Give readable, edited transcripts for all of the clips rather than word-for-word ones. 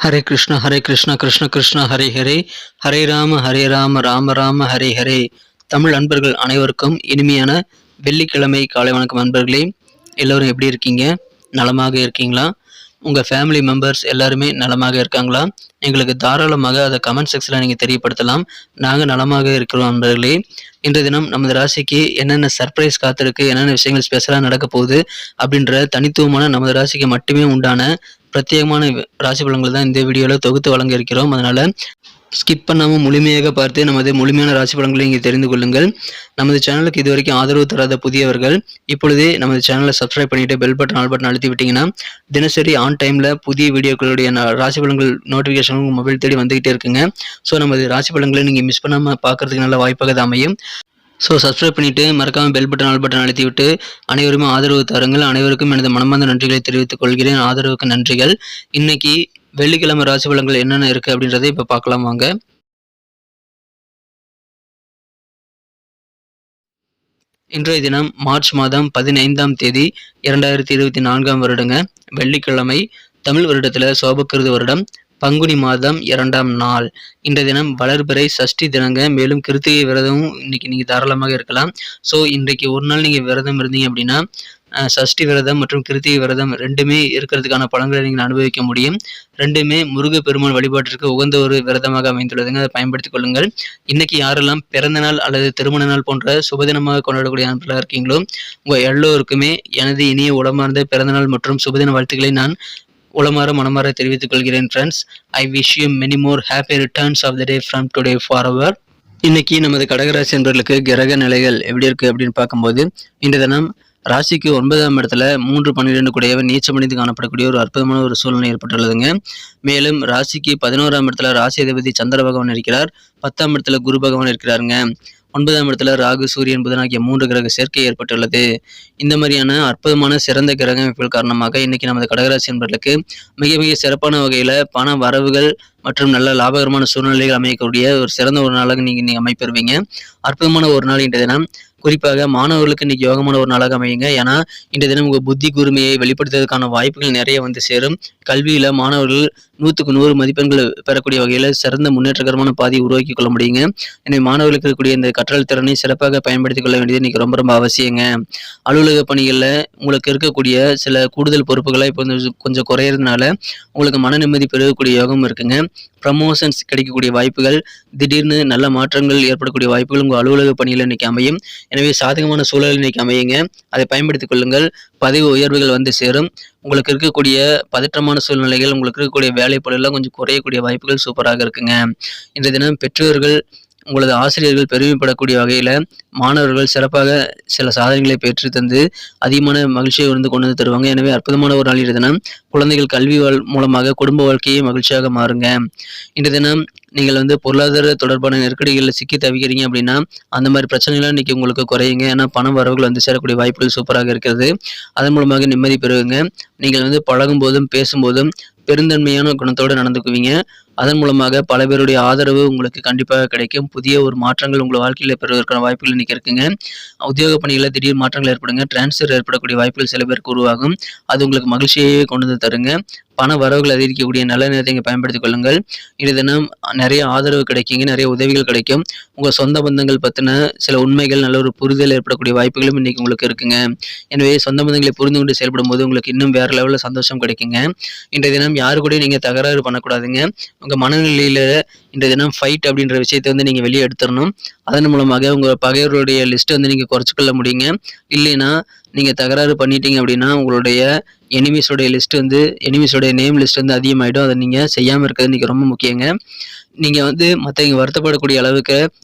ஹரே கிருஷ்ணா கிருஷ்ண கிருஷ்ண ஹரே ஹரே, ஹரே ராம ராம ராம ஹரே ஹரே. தமிழ் அன்பர்கள் அனைவருக்கும் இனிமையான வெள்ளிக்கிழமை காலை வணக்கம். அன்பர்களே, எல்லோரும் எப்படி இருக்கீங்க? நலமாக இருக்கீங்களா? உங்கள் ஃபேமிலி மெம்பர்ஸ் எல்லாருமே நலமாக இருக்காங்களா? எங்களுக்கு தாராளமாக அதை கமெண்ட் செக்ஷனில் நீங்கள் தெரியப்படுத்தலாம். நாங்கள் நலமாக இருக்கிறோம். அன்பர்களே, இன்றைய தினம் நமது ராசிக்கு என்னென்ன சர்ப்ரைஸ் காத்திருக்கு, என்னென்ன விஷயங்கள் ஸ்பெஷலாக நடக்க போகுது அப்படின்ற தனித்துவமான நமது ராசிக்கு மட்டுமே உண்டான பிரத்யேகமான ராசி பலன்கள் தான் இந்த வீடியோவில் தொகுத்து வழங்க இருக்கிறோம். அதனால் ஸ்கிப் பண்ணாமல் முழுமையாக பார்த்து நமது முழுமையான ராசி பலன்களை இங்கே தெரிந்து கொள்ளுங்கள். நமது சேனலுக்கு இதுவரைக்கும் ஆதரவு தராத புதியவர்கள் இப்பொழுதே நமது சேனலை சப்ஸ்கிரைப் பண்ணிவிட்டு பெல் பட்டன் ஆல் பட்டன் அழுத்தி விட்டிங்கன்னா தினசரி ஆன் டைமில் புதிய வீடியோக்களுடைய ராசி பலன்கள் நோட்டிஃபிகேஷன் உங்கள் மொபைல் தேடி வந்துகிட்டே இருக்குங்க. ஸோ நமது ராசி பலன்களை நீங்கள் மிஸ் பண்ணாமல் பார்க்கறதுக்கு நல்ல வாய்ப்பாக அது அமையும். ஸோ சப்ஸ்கிரைப் பண்ணிவிட்டு மறக்காமல் பெல் பட்டன் ஆல் பட்டன் அழுத்தி விட்டு அனைவருமே ஆதரவு தாருங்கள். அனைவருக்கும் எனது மனமார்ந்த நன்றிகளை தெரிவித்துக் கொள்கிறேன். ஆதரவுக்கு நன்றிகள். இன்னைக்கு வெள்ளிக்கிழமை ராசி பலன்கள் என்னென்ன இருக்குது அப்படின்றத இப்போ பார்க்கலாம் வாங்க. இன்றைய தினம் மார்ச் மாதம் 15ஆம் தேதி 2024 வருடங்க, வெள்ளிக்கிழமை. தமிழ் வருடத்தில் சோபக்கிருது வருடம் பங்குனி மாதம் 2ஆம் நாள். இன்றைய தினம் வளர்பிறை சஷ்டி தினங்க. மேலும் கிருத்திகை விரதமும் இன்னைக்கு நீங்கள் தாராளமாக இருக்கலாம். ஸோ இன்றைக்கு ஒரு நாள் நீங்கள் விரதம் இருந்தீங்க அப்படின்னா சஷ்டி விரதம் மற்றும் கிருத்திகை விரதம் ரெண்டுமே இருக்கிறதுக்கான பலன்களை நீங்கள் அனுபவிக்க முடியும். ரெண்டுமே முருகப்பெருமான் வழிபாட்டிற்கு உகந்த ஒரு விரதமாக அமைந்துள்ளதுங்க. அதை பயன்படுத்திக் கொள்ளுங்கள். இன்னைக்கு யாரெல்லாம் பிறந்த நாள் அல்லது திருமண நாள் போன்ற சுபதினமாக கொண்டாடக்கூடிய நண்பர்களாக இருக்கீங்களோ உங்கள் எல்லோருக்குமே எனது இனிய உளமார்ந்த பிறந்தநாள் மற்றும் சுபதின வாழ்த்துக்களை நான் உளமாற மனமாற தெரிவித்துக் கொள்கிறேன். Friends, I wish you many more happy returns of the day from today forward. இன்னைக்கு நமது கடகராசி என்பவர்களுக்கு கிரக நிலைகள் எப்படி இருக்கு அப்படின்னு பார்க்கும்போது, இன்றைய தினம் ராசிக்கு 9ஆம் இடத்துல 3-12 கூடியவர் நீச்சமடைந்து காணப்படக்கூடிய ஒரு அற்புதமான ஒரு சூழ்நிலை ஏற்பட்டுள்ளதுங்க. மேலும் ராசிக்கு 11ஆம் இடத்துல ராசி அதிபதி சந்திர பகவான் இருக்கிறார். 10ஆம் இடத்துல குரு பகவான் இருக்கிறாருங்க. 9ஆம் இடத்துல ராகு சூரியன் புதன் ஆகிய 3 கிரக சேர்க்கை ஏற்பட்டுள்ளது. இந்த மாதிரியான அற்புதமான சிறந்த கிரக அமைப்புகள் காரணமாக இன்னைக்கு நமது கடகராசி என்பவர்களுக்கு மிக மிக சிறப்பான வகையில் பண வரவுகள் மற்றும் நல்ல லாபகரமான சூழ்நிலைகள் அமையக்கூடிய ஒரு சிறந்த ஒரு நாளாக நீங்கள் அமைப்பெறுவீங்க. அற்புதமான ஒரு நாள் இன்றைய தினம். குறிப்பாக மாணவர்களுக்கு இன்னைக்கு யோகமான ஒரு நாளாக அமையுங்க. ஏன்னா இன்றைய தினம் உங்கள் புத்தி கூர்மையை வெளிப்படுத்துவதற்கான வாய்ப்புகள் நிறைய வந்து சேரும். கல்வியில் மாணவர்கள் 100க்கு 100 மதிப்பெண்கள் பெறக்கூடிய வகையில் சிறந்த முன்னேற்றகரமான பாதையை உருவாக்கி கொள்ள முடியுங்க. எனவே மாணவர்களுக்கு இருக்கக்கூடிய இந்த கற்றல் திறனை சிறப்பாக பயன்படுத்திக் கொள்ள வேண்டியது இன்னைக்கு ரொம்ப ரொம்ப அவசியங்க. அலுவலக பணிகளில் உங்களுக்கு இருக்கக்கூடிய சில கூடுதல் பொறுப்புகளை இப்போ கொஞ்சம் குறையிறதுனால உங்களுக்கு மன நிம்மதி பெறக்கூடிய யோகம் இருக்குங்க. ப்ரமோஷன்ஸ் கிடைக்கக்கூடிய வாய்ப்புகள், திடீர்னு நல்ல மாற்றங்கள் ஏற்படக்கூடிய வாய்ப்புகள் உங்கள் அலுவலக பணியில் இன்னைக்கு அமையும். எனவே சாதகமான சூழல் இன்னைக்கு அமையுங்க. அதை பயன்படுத்திக் கொள்ளுங்கள். பதவி உயர்வுகள் வந்து சேரும். உங்களுக்கு இருக்கக்கூடிய பதற்றமான சூழ்நிலைகள், உங்களுக்கு இருக்கக்கூடிய வேலைப்பளெல்லாம் கொஞ்சம் குறையக்கூடிய வாய்ப்புகள் சூப்பராக இருக்குங்க. இன்றைய தினம் பெற்றோர்கள், உங்களது ஆசிரியர்கள் பெருமைப்படக்கூடிய வகையில் மாணவர்கள் சிறப்பாக சில சாதனைகளை பெற்று தந்து அதிகமான மகிழ்ச்சியை கொண்டு வந்து தருவாங்க. எனவே அற்புதமான ஒரு நாள் இன்றைய தினம். குழந்தைகள் கல்வி மூலமாக குடும்ப வாழ்க்கையை மகிழ்ச்சியாக மாறுங்க. இன்றைய தினம் நீங்கள் பொருளாதார தொடர்பான நெருக்கடிகளில் சிக்கி தவிக்கிறீங்க அப்படின்னா அந்த மாதிரி பிரச்சனைகள்லாம் இன்னைக்கு உங்களுக்கு குறையுங்க. ஏன்னா பண வரவுகள் வந்து சேரக்கூடிய வாய்ப்புகள் சூப்பராக இருக்கிறது. அதன் மூலமாக நிம்மதி பெறுவீங்க. நீங்கள் பழகும் போதும் பேசும்போதும் பெருந்தன்மையான குணத்தோடு நடந்துக்குவீங்க. அதன் மூலமாக பல பேருடைய ஆதரவு உங்களுக்கு கண்டிப்பாக கிடைக்கும். புதிய ஒரு மாற்றங்கள் உங்கள் வாழ்க்கையில் பெறுவதற்கான வாய்ப்புகள் இன்னைக்கு இருக்குங்க. உத்தியோக பணிகளில் திடீர் மாற்றங்கள் ஏற்படுங்க. டிரான்ஸ்ஃபர் ஏற்படக்கூடிய வாய்ப்புகள் சில பேருக்கு உருவாகும். அது உங்களுக்கு மகிழ்ச்சியையே கொண்டு வந்து தருங்க. பண வரவுகள் அதிகரிக்கக்கூடிய நல்ல நேரத்தை இங்கே பயன்படுத்திக் கொள்ளுங்கள். இன்றைய தினம் நிறைய ஆதரவு கிடைக்குங்க. நிறைய உதவிகள் கிடைக்கும். உங்கள் சொந்த பந்தங்கள் பற்றின சில உண்மைகள் நல்ல ஒரு புரிதல் ஏற்படக்கூடிய வாய்ப்புகளும் இன்னைக்கு உங்களுக்கு இருக்குங்க. எனவே சொந்த பந்தங்களை புரிந்து கொண்டு செயல்படும் போது உங்களுக்கு இன்னும் வேறு லெவலில் சந்தோஷம் கிடைக்குங்க. இன்றைய தினம் யாரு கூட நீங்கள் தகராறு பண்ணக்கூடாதுங்க. உங்கள் மனநிலையில் இன்றைய தினம் ஃபைட் அப்படின்ற விஷயத்தை நீங்கள் வெளியே எடுத்துடணும். அதன் மூலமாக உங்கள் பகைவர்களுடைய லிஸ்ட்டை நீங்கள் குறைச்சிக்கொள்ள முடியுங்க. இல்லைன்னா நீங்கள் தகராறு பண்ணிட்டீங்க அப்படின்னா உங்களுடைய எனிமீஸோடைய லிஸ்ட் எனிமீஸோடைய நேம் லிஸ்ட் அதிகமாகிடும். அதை நீங்கள் செய்யாமல் இருக்கிறது இன்றைக்கி ரொம்ப முக்கியங்க. நீங்கள் மற்றவங்க வருத்தப்படக்கூடிய அளவுக்கு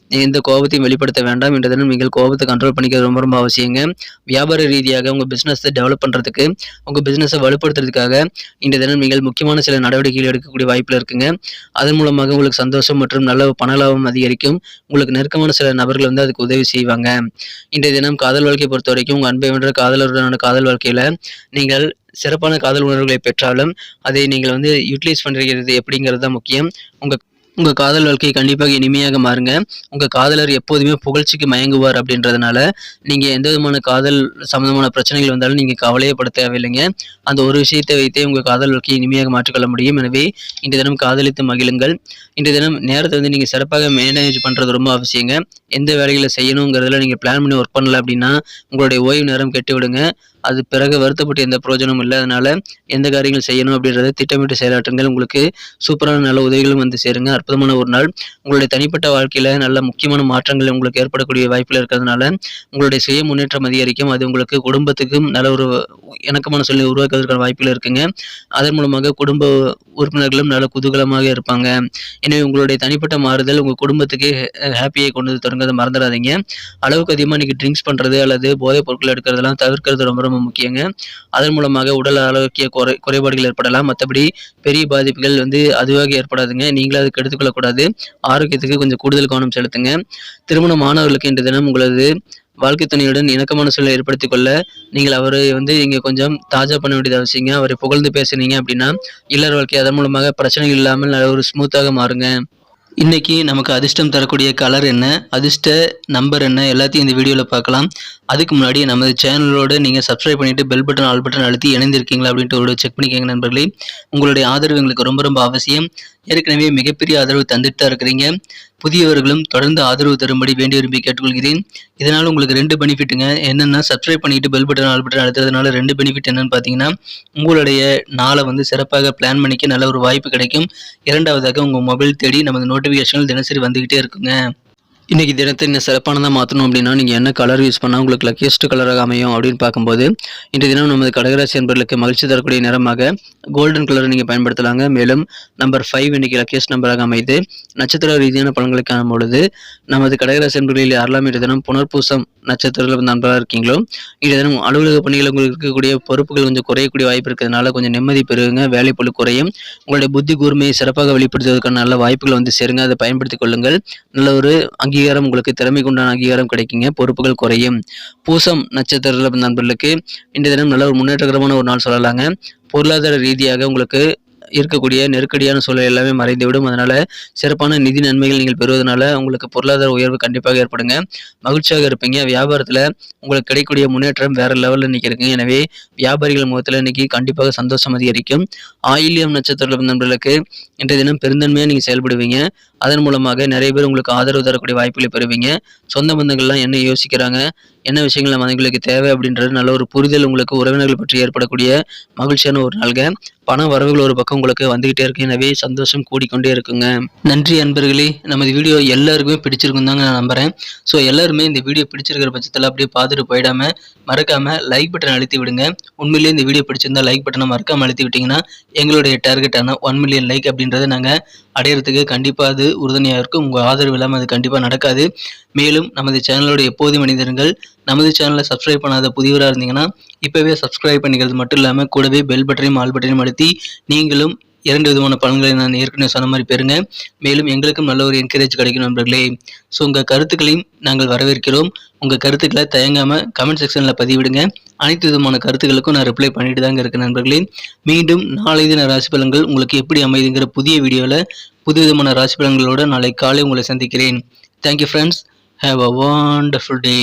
எந்த கோபத்தையும் வெளிப்படுத்த வேண்டாம். இன்றைய தினம் நீங்கள் கோபத்தை கண்ட்ரோல் பண்ணிக்கிறது ரொம்ப ரொம்ப அவசியங்க. வியாபார ரீதியாக உங்கள் பிஸ்னஸை டெவலப் பண்ணுறதுக்கு, உங்கள் பிஸ்னஸை வலுப்படுத்துறதுக்காக இன்றைய தினம் நீங்கள் முக்கியமான சில நடவடிக்கைகள் எடுக்கக்கூடிய வாய்ப்பில் இருக்குங்க. அதன் மூலமாக உங்களுக்கு சந்தோஷம் மற்றும் நல்ல பண லாபம் அதிகரிக்கும். உங்களுக்கு நெருக்கமான சில நபர்கள் அதுக்கு உதவி செய்வாங்க. இன்றைய தினம் காதல் வாழ்க்கையை பொறுத்த வரைக்கும் உங்கள் அன்பை வென்ற காதலருடனான காதல் வாழ்க்கையில் நீங்கள் சிறப்பான காதல் உணர்வுகளை பெற்றாலும் அதை நீங்கள் யூட்டிலைஸ் பண்ணுறது எப்படிங்கிறது தான் முக்கியம். உங்கள் உங்க காதல் வாழ்க்கை கண்டிப்பாக இனிமையாக மாறுங்க. உங்க காதலர் எப்போதுமே புகழ்ச்சிக்கு மயங்குவார் அப்படின்றதுனால, நீங்க எந்த விதமான காதல் சம்மந்தமான பிரச்சனைகள் வந்தாலும் நீங்க கவலையே பட தேவையில்லைங்க. அந்த ஒரு விஷயத்தை வைத்தே உங்க காதல் வாழ்க்கையை இனிமையாக மாற்றிக்கொள்ள முடியும். எனவே, இன்றைய தினம் காதலித்து மகிழுங்கள். இன்றைய தினம் நேரத்த வந்து நீங்க சிறப்பாக மேனேஜ் பண்றது ரொம்ப அவசியங்க. எந்த வேலைகள செய்யணுங்கிறதுல நீங்க பிளான் பண்ணி ஒர்க் பண்ணல அப்படின்னா, உங்களுடைய ஓய்வு நேரம் கெட்டு விடுங்க. அது பிறகு வருத்தப்பட்டு எந்த பிரயோஜனமும் இல்ல. அதனால எந்த காரியங்கள் செய்யணும் அப்படின்றத திட்டமிட்டு செயலாற்றுங்கள். உங்களுக்கு சூப்பரான நல்ல உதவிகளும் வந்து சேருங்க. அற்புதமான ஒரு நாள். உங்களுடைய தனிப்பட்ட வாழ்க்கையில நல்ல முக்கியமான மாற்றங்கள் உங்களுக்கு ஏற்படக்கூடிய வாய்ப்புகள் இருக்கிறதுனால, உங்களுடைய சுய முன்னேற்றம் அதிகரிக்கும். அது உங்களுக்கு குடும்பத்துக்கும் நல்ல ஒரு இணக்கமான சூழ்நிலை உருவாக்குவதற்கான வாய்ப்புகள் இருக்குங்க. அதன் மூலமாக குடும்ப உறுப்பினர்களும் நல்ல குதூகலமாக இருப்பாங்க. எனவே உங்களுடைய தனிப்பட்ட மாறுதல் உங்க குடும்பத்துக்கு ஹேப்பியை கொண்டு வந்து தருங்க. அத மறந்துறாதீங்க. அளவுக்கு அதிகமா நீங்க ட்ரிங்க்ஸ் பண்றது அல்லது போதைப் பொருட்கள் எடுக்கிறதெல்லாம் தவிர்க்கிறது ரொம்ப ரொம்ப முக்கியங்க. அதன் மூலமாக உடல் ஆரோக்கிய குறைபாடுகள் ஏற்படலாம். மத்தபடி பெரிய பாதிப்புகள் வந்து அதுவாக ஏற்படாதுங்க. நீங்களும் அதுக்கு எடுத்துக்கொள்ளக்கூடாது. ஆரோக்கியத்துக்கு கொஞ்சம் கூடுதல் கவனம் செலுத்துங்க. திருமணமானவர்களுக்கு இன்றைய தினம் உங்களது வாழ்க்கை துணையுடன் இணக்கமான சூழலை ஏற்படுத்திக் கொள்ள, நீங்கள் அவரை வந்து நீங்க கொஞ்சம் தாஜா பண்ண வேண்டியது அவசியங்க. அவரை புகழ்ந்து பேசுனீங்க அப்படின்னா, இல்லற வாழ்க்கை அதன் மூலமாக பிரச்சனைகள் இல்லாமல் நல்ல ஒரு ஸ்மூத்தாக மாறுங்க. இன்னைக்கு நமக்கு அதிர்ஷ்டம் தரக்கூடிய கலர் என்ன, அதிர்ஷ்ட நம்பர் என்ன எல்லாத்தையும் இந்த வீடியோல பார்க்கலாம். அதுக்கு முன்னாடி நமது சேனலோட நீங்க சப்ஸ்கிரைப் பண்ணிட்டு பெல் பட்டன், ஆல் பட்டன் அழுத்தி இணைந்திருக்கீங்களா அப்படின்ட்டு ஒரு செக் பண்ணிக்கங்க நண்பர்களே. உங்களுடைய ஆதரவு எங்களுக்கு ரொம்ப ரொம்ப அவசியம். ஏற்கனவே மிகப்பெரிய ஆதரவு தந்துட்டு தான் இருக்கிறீங்க. புதியவர்களும் தொடர்ந்து ஆதரவு தரும்படி வேண்டி விரும்பி கேட்டுக்கொள்கிறேன். இதனால உங்களுக்கு 2 பெனிஃபிட்டுங்க. என்னன்னா சப்ஸ்கிரைப் பண்ணிட்டு பெல் பட்டன், ஆல் பட்டன் அழுத்துறதுனால 2 பெனிஃபிட் என்னன்னு பார்த்தீங்கன்னா, உங்களுடைய நாளை வந்து சிறப்பாக பிளான் பண்ணிக்க நல்ல ஒரு வாய்ப்பு கிடைக்கும். இரண்டாவதாக உங்க மொபைல் தேடி நமது நோட்டிஃபிகேஷன்கள் தினசரி வந்துகிட்டே இருக்குங்க. இன்னைக்கு தினத்தை இன்னும் சிறப்பானதாக மாற்றணும் அப்படின்னா, நீங்கள் என்ன கலர் யூஸ் பண்ணால் உங்களுக்கு லக்கியஸ்ட் கலராக அமையும் அப்படின்னு பார்க்கும்போது, இன்றைய தினம் நமது கடகராசி என்பவர்களுக்கு மகிழ்ச்சி தரக்கூடிய நிறமாக கோல்டன் கலரை நீங்கள் பயன்படுத்தலாங்க. மேலும் நம்பர் 5 இன்னைக்கு லக்கியஸ்ட் நம்பராக அமைது. நட்சத்திர ரீதியான பலன்களை காணும் பொழுது, நமது கடகராசி என்பவர்களில் யாரெல்லாம் இன்றைய தினம் புனர்பூசம் நட்சத்திரத்தில் நண்பராக இருக்கீங்களோ, இன்றைய தினம் அலுவலக பணிகள் உங்களுக்கு இருக்கக்கூடிய பொறுப்புகள் கொஞ்சம் குறையக்கூடிய வாய்ப்பு இருக்கிறதுனால கொஞ்சம் நிம்மதி பெறுங்க. வேலைப்பளு குறையும். உங்களுடைய புத்தி கூர்மையை சிறப்பாக வெளிப்படுத்துவதற்கான நல்ல வாய்ப்புகள் வந்து சேருங்க. அதை பயன்படுத்திக் கொள்ளுங்கள். நல்ல ஒரு அங்கீகாரம் உங்களுக்கு திறமைக்கு உண்டான அங்கீகாரம் கிடைக்குங்க. பொறுப்புகள் குறையும். பூசம் நட்சத்திர நண்பர்களுக்கு இன்றைய தினம் நல்ல ஒரு முன்னேற்றகரமான ஒரு நாள் சொல்லலாங்க. பொருளாதார ரீதியாக உங்களுக்கு இருக்கக்கூடிய நெருக்கடியான சூழல் எல்லாமே மறைந்துவிடும். அதனால சிறப்பான நிதி நன்மைகள் நீங்கள் பெறுவதனால உங்களுக்கு பொருளாதார உயர்வு கண்டிப்பாக ஏற்படுங்க. மகிழ்ச்சியாக இருப்பீங்க. வியாபாரத்தில் உங்களுக்கு கிடைக்கக்கூடிய முன்னேற்றம் வேற லெவலில் இன்னைக்கு இருக்குங்க. எனவே வியாபாரிகள் முகத்தில் இன்னைக்கு கண்டிப்பாக சந்தோஷம் அதிகரிக்கும். ஆயில்யம் நட்சத்திர நண்பர்களுக்கு இன்றைய தினம் பெருந்தன்மையாக நீங்கள் செயல்படுவீங்க. அதன் மூலமாக நிறைய பேர் உங்களுக்கு ஆதரவு தரக்கூடிய வாய்ப்புகளை பெறுவீங்க. சொந்த பந்தங்கள்லாம் என்ன யோசிக்கிறாங்க, என்ன விஷயங்கள் நம்ம அவங்களுக்கு தேவை அப்படின்றது நல்ல ஒரு புரிதல் உங்களுக்கு உறவினர்கள் பற்றி ஏற்படக்கூடிய மகிழ்ச்சியான ஒரு நாள்க. பண வரவுகள் ஒரு பக்கம் உங்களுக்கு வந்துகிட்டே இருக்கு. எனவே சந்தோஷம் கூடிக்கொண்டே இருக்குங்க. நன்றி அன்பர்களே. நமது வீடியோ எல்லாருக்குமே பிடிச்சிருக்கும் தாங்க நான் நம்புறேன். ஸோ எல்லாருமே இந்த வீடியோ பிடிச்சிருக்கிற பட்சத்தில் அப்படியே பார்த்துட்டு போயிடாம மறக்காம லைக் பட்டன் அழுத்தி விடுங்க. உண்மையிலேயே இந்த வீடியோ பிடிச்சிருந்தா லைக் பட்டனை மறக்காம அழுத்தி விட்டீங்கன்னா எங்களுடைய டார்கெட்டான 1 மில்லியன் லைக் அப்படின்றத நாங்கள் அடையிறதுக்கு கண்டிப்பாக அது உறுதுணையாக இருக்கும். உங்கள் ஆதரவு இல்லாமல் அது கண்டிப்பாக நடக்காது. மேலும் நமது சேனலோட எப்போதும் மனிதர்கள் நமது சேனலை சப்ஸ்கிரைப் பண்ணாத புதியவராக இருந்தீங்கன்னா இப்போவே சப்ஸ்கிரைப் பண்ணிக்கிறது மட்டும் இல்லாமல் கூடவே பெல் பட்டனையும் ஆல் பட்டனையும் அழுத்தி நீங்களும் 2 விதமான பலன்களை நான் ஏற்கனவே சொன்ன மாதிரி பெறுங்க. மேலும் எங்களுக்கும் நல்ல ஒரு என்கரேஜ் கிடைக்கும் நண்பர்களே. ஸோ உங்கள் கருத்துக்களையும் நாங்கள் வரவேற்கிறோம். உங்கள் கருத்துக்களை தயங்காமல் கமெண்ட் செக்ஷனில் பதிவிடுங்க. அனைத்து விதமான கருத்துக்களுக்கும் நான் ரிப்ளை பண்ணிட்டு தாங்க இருக்கேன் நண்பர்களே. மீண்டும் நாளை தின ராசி பலன்கள் உங்களுக்கு எப்படி அமைதுங்கிற புதிய வீடியோவில் புது விதமான ராசி பலன்களோடு நாளை காலை உங்களை சந்திக்கிறேன். Thank you friends. Have a wonderful day.